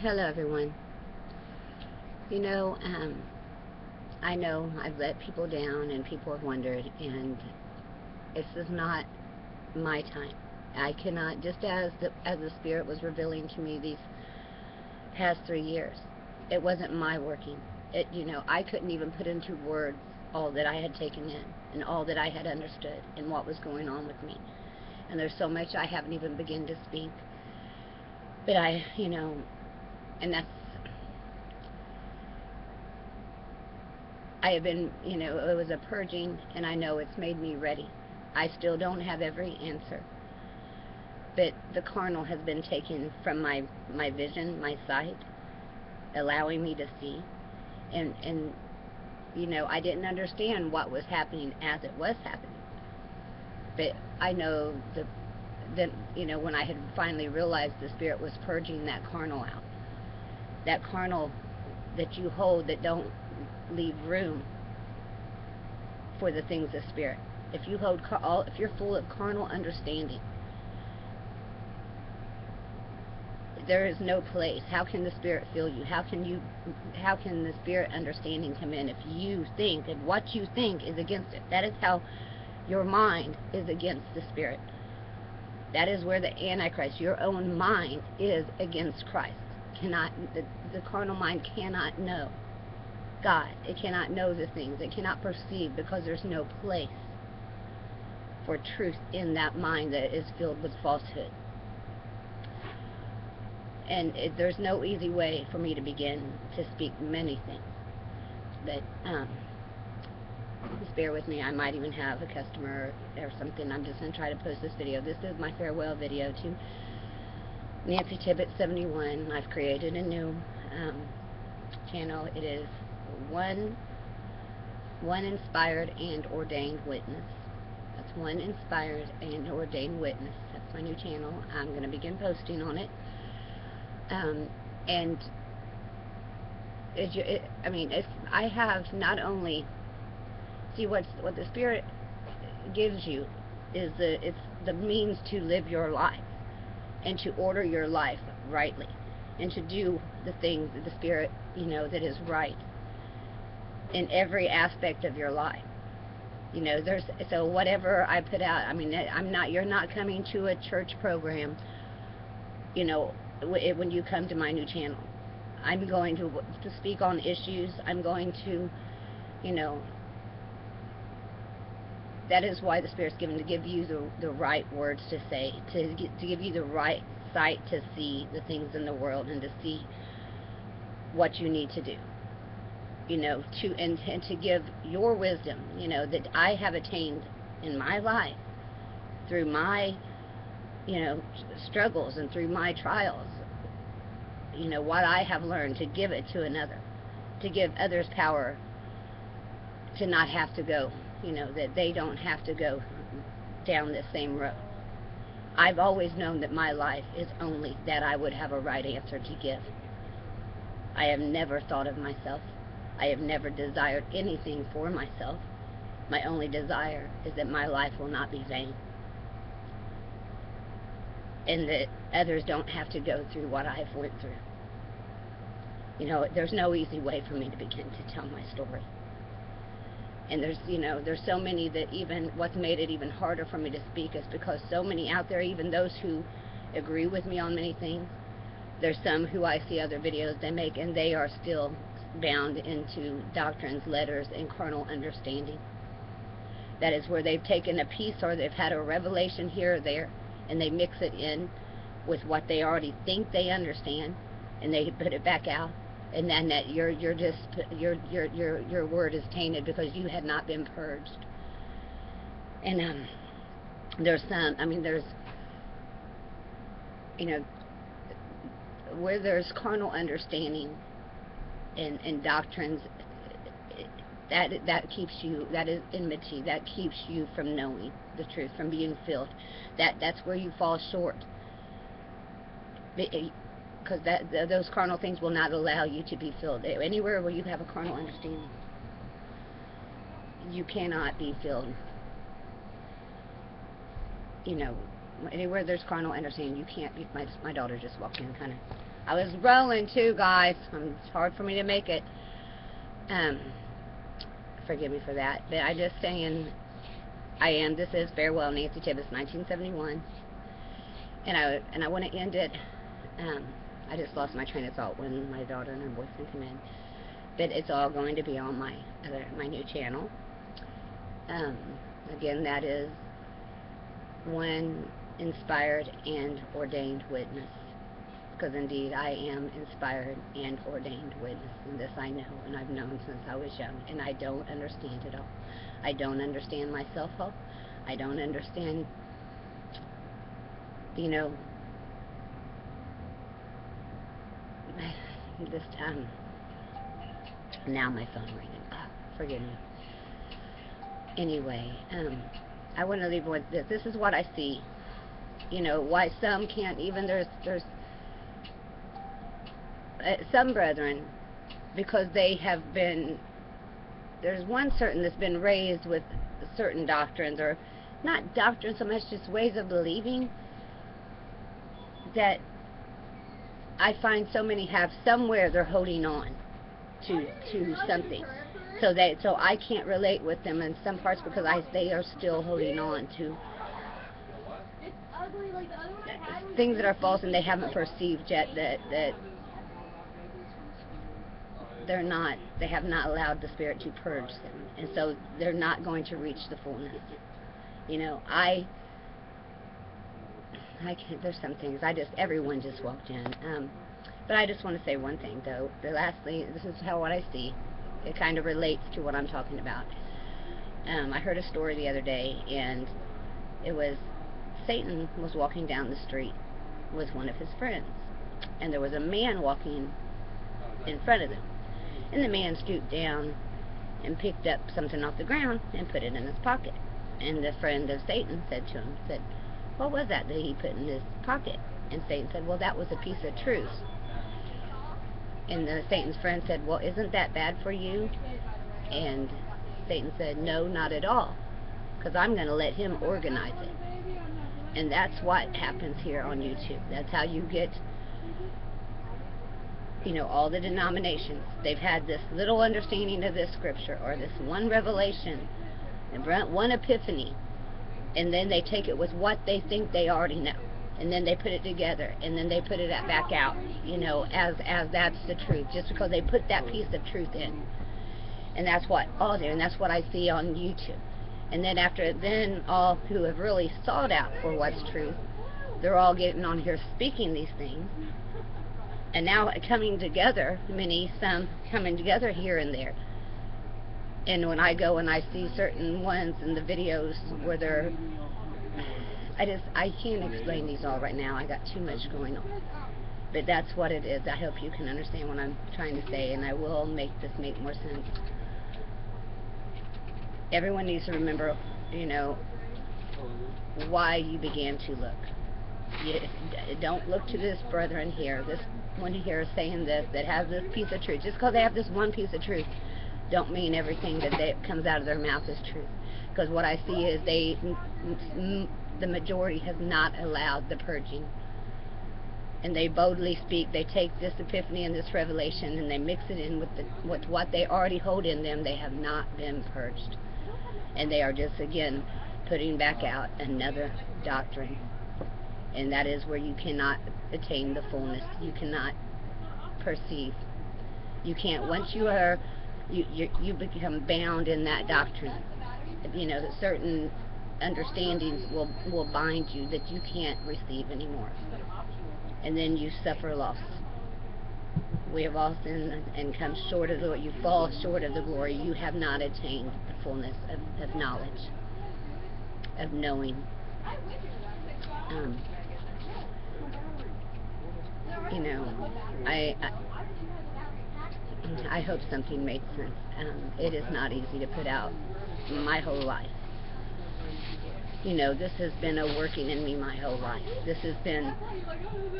Hello, everyone. You know, I know I've let people down and people have wondered, and this is not my time. I cannot, just as the Spirit was revealing to me these past 3 years, it wasn't my working. I couldn't even put into words all that I had taken in and all that I had understood and what was going on with me. And there's so much I haven't even begun to speak. But and that's, I have been, it was a purging, and I know it's made me ready. I still don't have every answer, but the carnal has been taken from my vision, my sight, allowing me to see, and I didn't understand what was happening as it was happening, but I know that when I had finally realized the Spirit was purging that carnal out, that carnal that you hold that don't leave room for the things of Spirit. If you're full of carnal understanding, there is no place. How can the Spirit fill you? How can the Spirit understanding come in if you think, and what you think is against it? That is how your mind is against the Spirit. That is where the Antichrist, your own mind, is against Christ. The carnal mind cannot know God. It cannot know the things. It cannot perceive, because there's no place for truth in that mind that is filled with falsehood. And there's no easy way for me to begin to speak many things. But just bear with me. I might even have a customer or something. I'm just going to try to post this video. This is my farewell video to NANCYTIBBETTS71. I've created a new channel. It is one inspired and ordained witness. That's one inspired and ordained witness. That's my new channel. I'm going to begin posting on it. And I have not only, see, what the Spirit gives you is it's the means to live your life and to order your life rightly and to do the things that the Spirit, that is right in every aspect of your life. So whatever I put out, you're not coming to a church program, when you come to my new channel. I'm going to speak on issues. I'm going to, that is why the Spirit's given, to give you the right words to say, to give you the right sight to see the things in the world and to see what you need to do, and to give your wisdom, that I have attained in my life through my, struggles and through my trials, what I have learned, to give it to another, to give others power to not have to go, that they don't have to go down the same road. I've always known that my life is only that I would have a right answer to give. I have never thought of myself. I have never desired anything for myself. My only desire is that my life will not be vain, and that others don't have to go through what I've went through. There's no easy way for me to begin to tell my story. And there's so many that, even what's made it even harder for me to speak is because so many out there, even those who agree with me on many things, there's some who I see other videos they make, and they are still bound into doctrines, letters, and carnal understanding. That is where they've taken a piece, or they've had a revelation here or there, and they mix it in with what they already think they understand, and they put it back out, and then that your word is tainted because you had not been purged. And there's some, where there's carnal understanding and doctrines, that keeps you, that is enmity, that keeps you from knowing the truth, from being filled. That's where you fall short, because those carnal things will not allow you to be filled. Anywhere where you have a carnal understanding, you cannot be filled. Anywhere there's carnal understanding, you can't be. My daughter just walked in, kind of I was rolling too, guys. It's hard for me to make it. Forgive me for that. But I just saying, this is Farewell, Nancy Tibbetts, 1971. And I want to end it. I just lost my train of thought when my daughter and her boyfriend come in. But it's all going to be on my new channel. Again, that is One Inspired and Ordained Witness. Because indeed I am inspired and ordained witness, and this I know, and I've known since I was young, and I don't understand it all. I don't understand myself all. I don't understand, you know, this time. Now my phone ringing. Forgive me. Anyway, I want to leave with this. This is what I see. You know, why some can't even, there's some brethren, because they have been, there's one certain that's been raised with certain doctrines, or not doctrines so much, just ways of believing, that I find so many have somewhere they're holding on to something, so I can't relate with them in some parts because they are still holding on to things that are false, and they haven't perceived yet that they have not allowed the Spirit to purge them, and so they're not going to reach the fullness. You know, I can't, there's some things, everyone just walked in, but I just want to say one thing, though. Lastly, this is what I see. It kind of relates to what I'm talking about. I heard a story the other day, and it was Satan was walking down the street with one of his friends, and there was a man walking in front of them. And the man stooped down and picked up something off the ground and put it in his pocket. And the friend of Satan said to him, what was that he put in his pocket? And Satan said, well, that was a piece of truth. And Satan's friend said, well, isn't that bad for you? And Satan said, no, not at all, because I'm going to let him organize it. And that's what happens here on YouTube. That's how you get, you know, all the denominations. They've had this little understanding of this scripture, or this one revelation, and one epiphany, and then they take it with what they think they already know, and then they put it together, and then they put it back out, you know, as that's the truth, just because they put that piece of truth in. And that's what all there, and that's what I see on YouTube. And then all who have really sought out for what's truth, they're all getting on here speaking these things, and now coming together, some coming together here and there. And when I go and I see certain ones in the videos where they're, I can't explain these all right now. I got too much going on. But that's what it is. I hope you can understand what I'm trying to say, and I will make this make more sense. Everyone needs to remember, you know, why you began to look. You don't look to this brethren here, this one here is saying this, that has this piece of truth. Just because they have this one piece of truth, don't mean everything that comes out of their mouth is truth. Because what I see is the majority has not allowed the purging. And they boldly speak. They take this epiphany and this revelation, and they mix it in with what they already hold in them. They have not been purged. And they are just, again, putting back out another doctrine. And that is where you cannot attain the fullness. You cannot perceive. You can't, once you are, you become bound in that doctrine. You know, certain understandings will bind you that you can't receive anymore. And then you suffer loss. We have all sinned and come short of the glory. You fall short of the glory. You have not attained the fullness of knowledge, of knowing. You know, I hope something made sense. It is not easy to put out my whole life. You know, this has been a working in me my whole life. This has been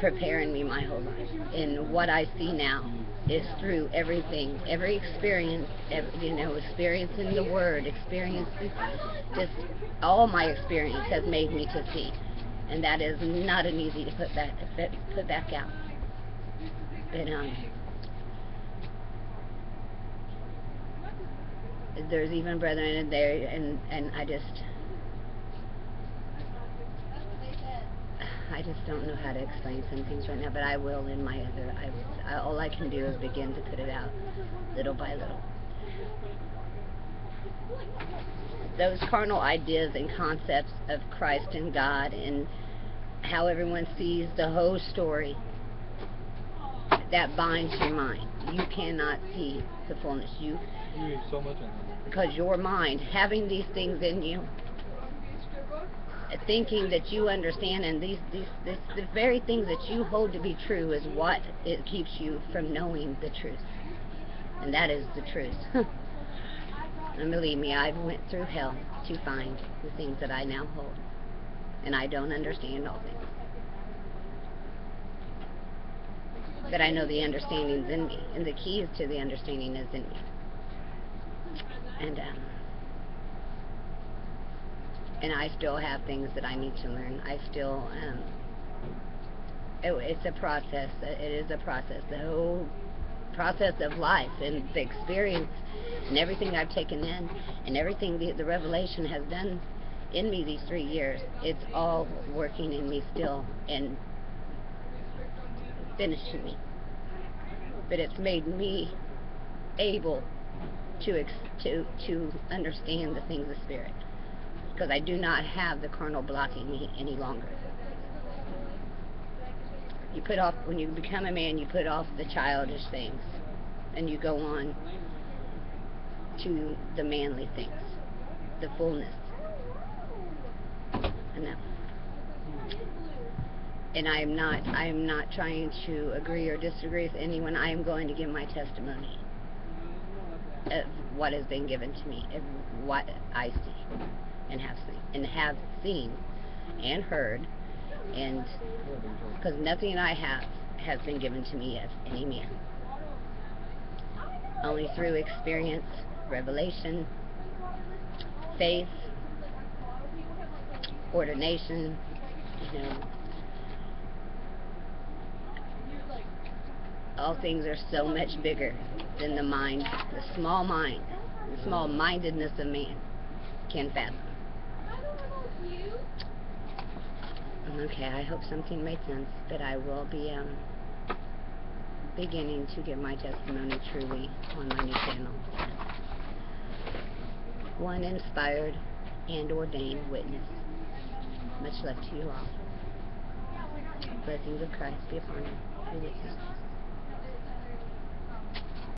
preparing me my whole life. And what I see now is through everything, every experience, you know, experiencing the Word, experiencing just all my experience has made me to see. And that is not an easy to put back out. But there's even brethren in there, and I just don't know how to explain some things right now, but I will in my other. All I can do is begin to put it out little by little. Those carnal ideas and concepts of Christ and God and how everyone sees the whole story, that binds your mind. You cannot see the fullness. You so much in that. Because your mind, having these things in you, thinking that you understand, and the very things that you hold to be true is what it keeps you from knowing the truth. And that is the truth. And believe me, I went through hell to find the things that I now hold. And I don't understand all things. But I know the understanding's in me. And the keys to the understanding is in me. And I still have things that I need to learn. I still, it's a process. It is a process. The whole process of life and the experience and everything I've taken in and everything the revelation has done in me these 3 years, it's all working in me still and finishing me. But it's made me able to understand the things of spirit, because I do not have the carnal blocking me any longer. You put off, when you become a man, you put off the childish things and you go on to the manly things, the fullness. And I am not trying to agree or disagree with anyone. I am going to give my testimony of what has been given to me, of what I see and have seen and heard, and because nothing I have has been given to me as any man, only through experience, revelation, faith, ordination, all things are so much bigger than the mind, the small mind, the small mindedness of man can fathom. Okay, I hope something made sense, but I will be beginning to give my testimony truly on my new channel. One inspired and ordained witness. Much love to you all. Blessings of Christ be upon you.